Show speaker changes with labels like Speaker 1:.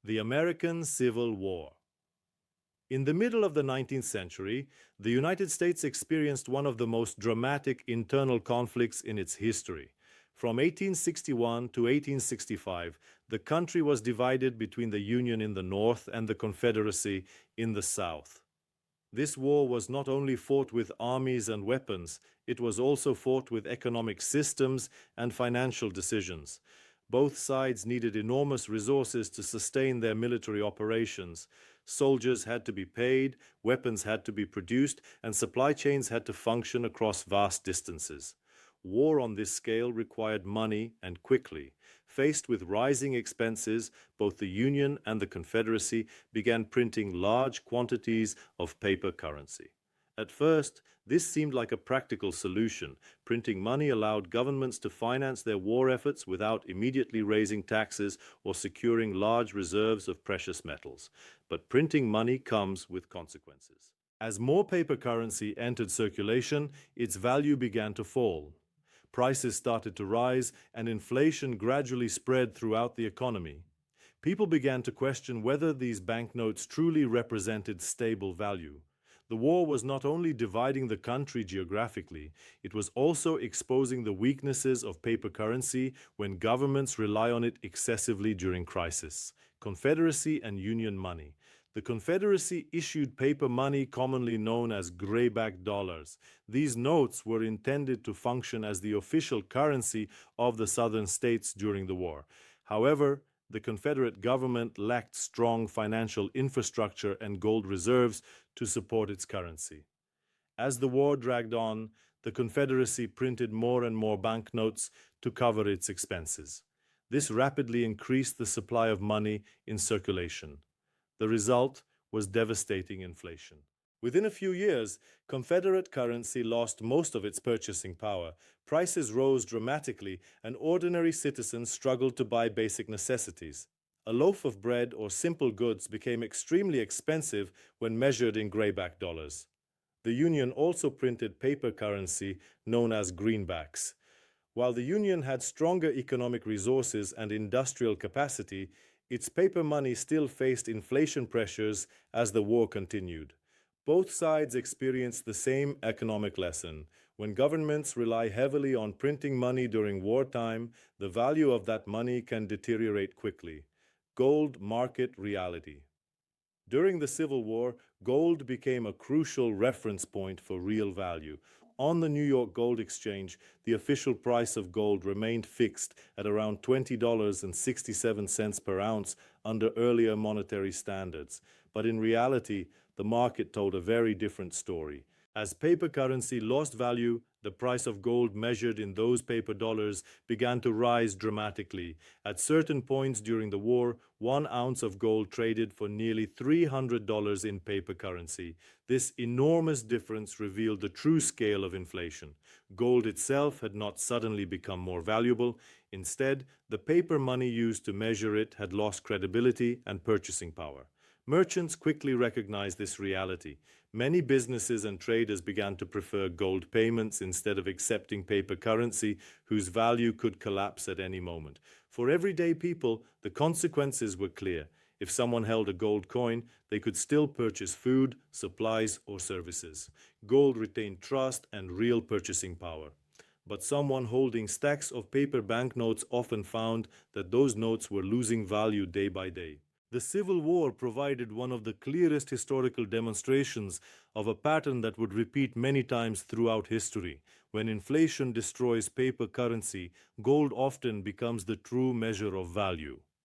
Speaker 1: The American Civil War. In the middle of the 19th century, the United States experienced one of the most dramatic internal conflicts in its history. From 1861 to 1865, the country was divided between the Union in the north and the Confederacy in the south. This war was not only fought with armies and weapons, it was also fought with economic systems and financial decisions. Both sides needed enormous resources to sustain their military operations. Soldiers had to be paid, weapons had to be produced, and supply chains had to function across vast distances. War on this scale required money, and quickly. Faced with rising expenses, both the Union and the Confederacy began printing large quantities of paper currency. At first, this seemed like a practical solution. Printing money allowed governments to finance their war efforts without immediately raising taxes or securing large reserves of precious metals. But printing money comes with consequences. As more paper currency entered circulation, its value began to fall. Prices started to rise, and inflation gradually spread throughout the economy. People began to question whether these banknotes truly represented stable value. The war was not only dividing the country geographically, it was also exposing the weaknesses of paper currency when governments rely on it excessively during crisis. Confederacy and Union money. The Confederacy issued paper money commonly known as grayback dollars. These notes were intended to function as the official currency of the southern states during the war. However, the Confederate government lacked strong financial infrastructure and gold reserves to support its currency. As the war dragged on, the Confederacy printed more and more banknotes to cover its expenses. This rapidly increased the supply of money in circulation. The result was devastating inflation. Within a few years, Confederate currency lost most of its purchasing power. Prices rose dramatically, and ordinary citizens struggled to buy basic necessities. A loaf of bread or simple goods became extremely expensive when measured in grayback dollars. The Union also printed paper currency known as greenbacks. While the Union had stronger economic resources and industrial capacity, its paper money still faced inflation pressures as the war continued. Both sides experienced the same economic lesson. When governments rely heavily on printing money during wartime, the value of that money can deteriorate quickly. Gold market reality. During the Civil War, gold became a crucial reference point for real value. On the New York Gold Exchange, the official price of gold remained fixed at around $20.67 per ounce under earlier monetary standards. But in reality, the market told a very different story. As paper currency lost value, the price of gold measured in those paper dollars began to rise dramatically. At certain points during the war, 1 ounce of gold traded for nearly $300 in paper currency. This enormous difference revealed the true scale of inflation. Gold itself had not suddenly become more valuable. Instead, the paper money used to measure it had lost credibility and purchasing power. Merchants quickly recognized this reality. Many businesses and traders began to prefer gold payments instead of accepting paper currency, whose value could collapse at any moment. For everyday people, the consequences were clear. If someone held a gold coin, they could still purchase food, supplies, or services. Gold retained trust and real purchasing power. But someone holding stacks of paper banknotes often found that those notes were losing value day by day. The Civil War provided one of the clearest historical demonstrations of a pattern that would repeat many times throughout history. When inflation destroys paper currency, gold often becomes the true measure of value.